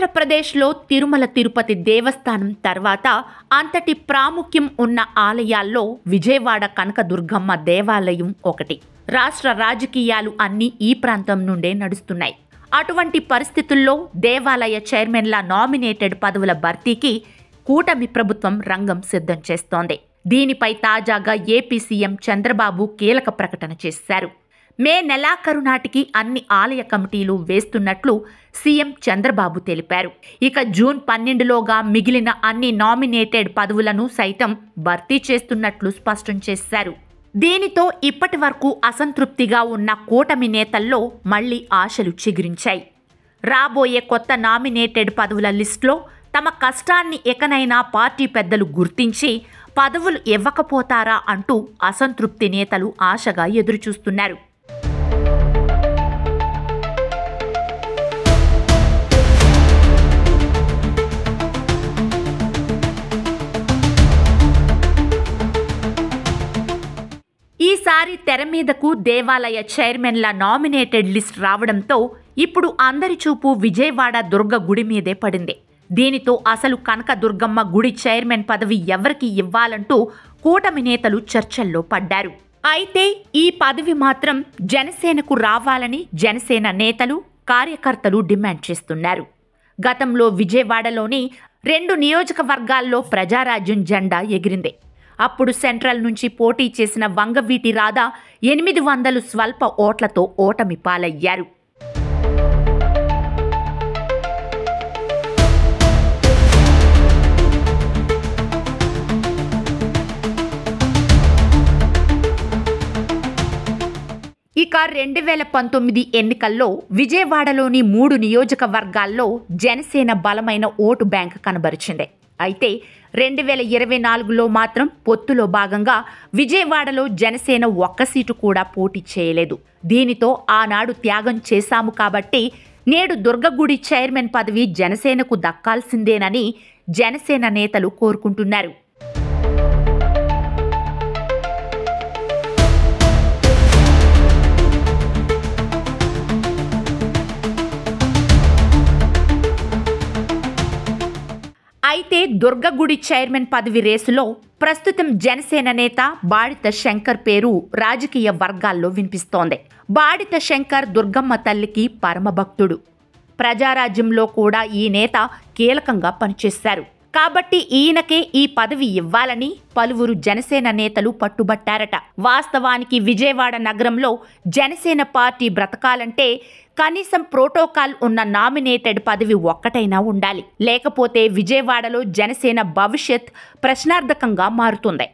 ఆంధ్రప్రదేశ్లో తిరుమల తిరుపతి దేవస్థానం తర్వాత అంతటి ప్రాముఖ్యం ఉన్న ఆలయాల్లో విజయవాడ కనకదుర్గమ్మ దేవాలయం ఒకటి. రాష్ట్ర రాజకీయాలు అన్నీ ఈ ప్రాంతం నుండే నడుస్తున్నాయి. అటువంటి పరిస్థితుల్లో దేవాలయ చైర్మన్ల నామినేటెడ్ పదవుల భర్తీకి కూటమి ప్రభుత్వం రంగం సిద్ధం చేస్తోంది. దీనిపై తాజాగా ఏపీ సీఎం చంద్రబాబు కీలక ప్రకటన చేశారు. మే నెలాఖరు నాటికి అన్ని ఆలయ కమిటీలు వేస్తున్నట్లు సీఎం చంద్రబాబు తెలిపారు. ఇక జూన్ 12లోగా మిగిలిన అన్ని నామినేటెడ్ పదవులను సైతం భర్తీ చేస్తున్నట్లు స్పష్టం చేశారు. దీనితో ఇప్పటి వరకు అసంతృప్తిగా ఉన్న కూటమి నేతల్లో మళ్లీ ఆశలు చిగురించాయి. రాబోయే కొత్త నామినేటెడ్ పదవుల లిస్టులో తమ కష్టాన్ని ఎకనైనా పార్టీ పెద్దలు గుర్తించి పదవులు ఇవ్వకపోతారా అంటూ అసంతృప్తి నేతలు ఆశగా ఎదురుచూస్తున్నారు. ఈసారి తెర మీదకు దేవాలయ చైర్మన్ల నామినేటెడ్ లిస్ట్ రావడంతో ఇప్పుడు అందరి చూపు విజయవాడ దుర్గ గుడి మీదే పడింది. దీనితో అసలు కనకదుర్గమ్మ గుడి చైర్మన్ పదవి ఎవరికి ఇవ్వాలంటూ కూటమి నేతలు చర్చల్లో పడ్డారు. అయితే ఈ పదవి మాత్రం జనసేనకు రావాలని జనసేన నేతలు, కార్యకర్తలు డిమాండ్ చేస్తున్నారు. గతంలో విజయవాడలోని 2 నియోజకవర్గాల్లో ప్రజారాజ్యం జెండా ఎగిరింది. అప్పుడు సెంట్రల్ నుంచి పోటీ చేసిన వంగవీటి రాధా 800 స్వల్ప ఓట్లతో ఓటమి పాలయ్యారు. ఇక 2019 ఎన్నికల్లో విజయవాడలోని 3 నియోజకవర్గాల్లో జనసేన బలమైన ఓటు బ్యాంక్ కనబరిచింది. అయితే 2024లో మాత్రం పొత్తులో భాగంగా విజయవాడలో జనసేన ఒక్క సీటు కూడా పోటీ చేయలేదు. దీనితో ఆనాడు త్యాగం చేశాము కాబట్టి నేడు దుర్గగుడి చైర్మన్ పదవి జనసేనకు దక్కాల్సిందేనని జనసేన నేతలు కోరుకుంటున్నారు. అయితే దుర్గగుడి చైర్మన్ పదవి రేసులో ప్రస్తుతం జనసేన నేత బాడిత శంకర్ పేరు రాజకీయ వర్గాల్లో వినిపిస్తోంది. బాడిత శంకర్ దుర్గమ్మ తల్లికి పరమభక్తుడు. ప్రజారాజ్యంలో కూడా ఈ నేత కీలకంగా పనిచేశారు. కాబట్టి ఈయనకే ఈ పదవి ఇవ్వాలని పలువురు జనసేన నేతలు పట్టుబట్టారట. వాస్తవానికి విజయవాడ నగరంలో జనసేన పార్టీ బ్రతకాలంటే కనీసం ప్రోటోకాల్ ఉన్న నామినేటెడ్ పదవి ఒక్కటైనా ఉండాలి. లేకపోతే విజయవాడలో జనసేన భవిష్యత్ ప్రశ్నార్థకంగా మారుతుంది.